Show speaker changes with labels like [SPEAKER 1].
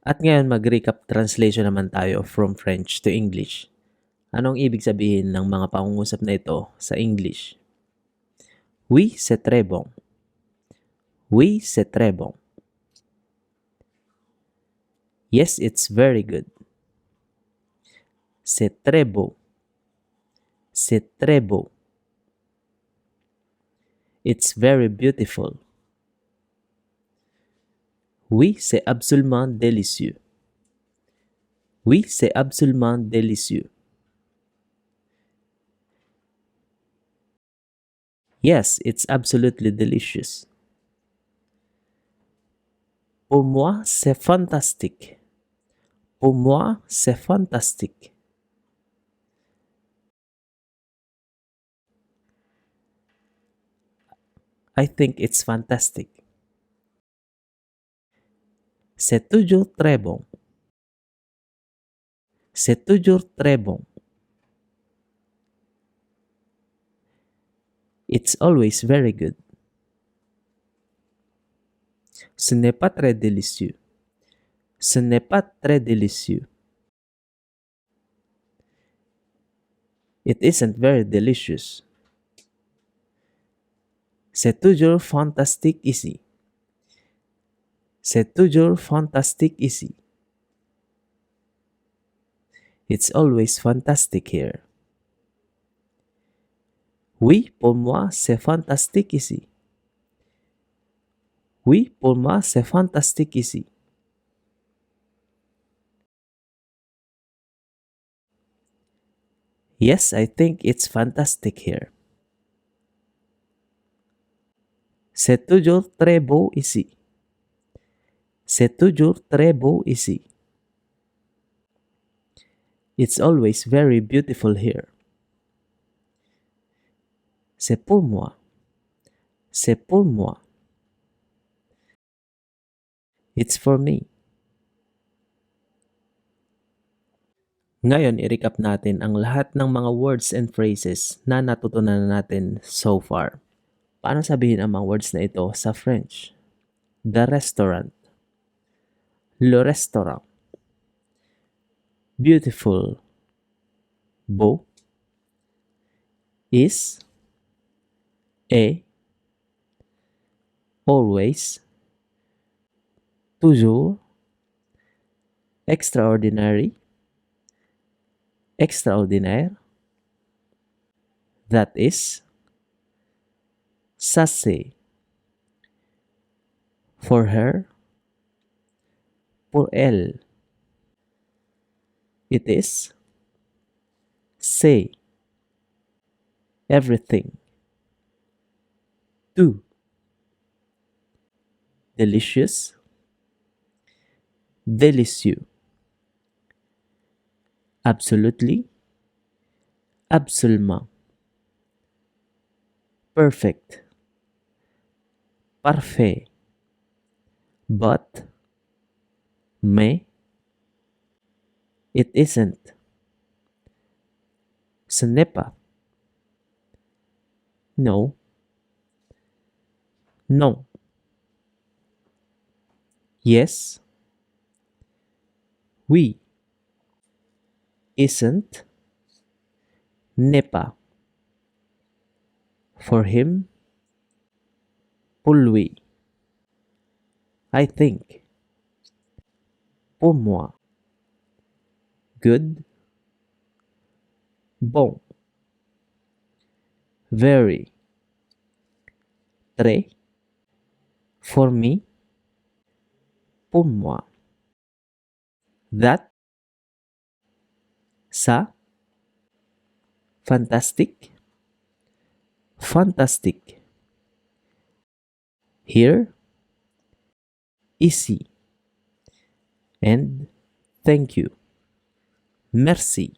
[SPEAKER 1] At ngayon mag-recap translation naman tayo from French to English. Anong ibig sabihin ng mga pangungusap na ito sa English? Oui, c'est très bon. Oui, c'est très bon. Yes, it's very good. C'est très beau. C'est très beau. It's very beautiful. Oui, c'est absolument délicieux. Oui, c'est absolument délicieux. Yes, it's absolutely delicious. Pour moi, c'est fantastique. Pour moi, c'est fantastique. I think it's fantastic. C'est toujours très bon. C'est toujours très bon. It's always very good. Ce n'est pas très délicieux. Ce n'est pas très délicieux. It isn't very delicious. C'est toujours fantastique ici. C'est toujours fantastique ici. It's always fantastic here. Oui, pour moi, c'est fantastique ici. Oui, pour moi, c'est fantastique ici. Yes, I think it's fantastic here. C'est toujours très beau ici. C'est toujours très beau ici. It's always very beautiful here. C'est pour moi. C'est pour moi. It's for me. Ngayon, i-recap natin ang lahat ng mga words and phrases na natutunan natin so far. Paano sabihin ang mga words na ito sa French? The restaurant. Le restaurant. Beautiful. Beau. Is. Est. Always. Toujours. Extraordinary. Extraordinaire. That is. Ça c'est. For her. Pour elle. It is. Say. Everything. Do. Delicious. Délicieux. Absolutely. Absolument. Perfect. Parfait. But. Mais. It isn't. Ce n'est pas. No. Non. Yes. Oui. Isn't. N'est pas. For him. Pour lui. I think. Pour moi. Good. Bon. Very. Très. For me. Pour moi. That. Ça. Fantastic. Fantastic. Here. Ici. And thank you. Merci.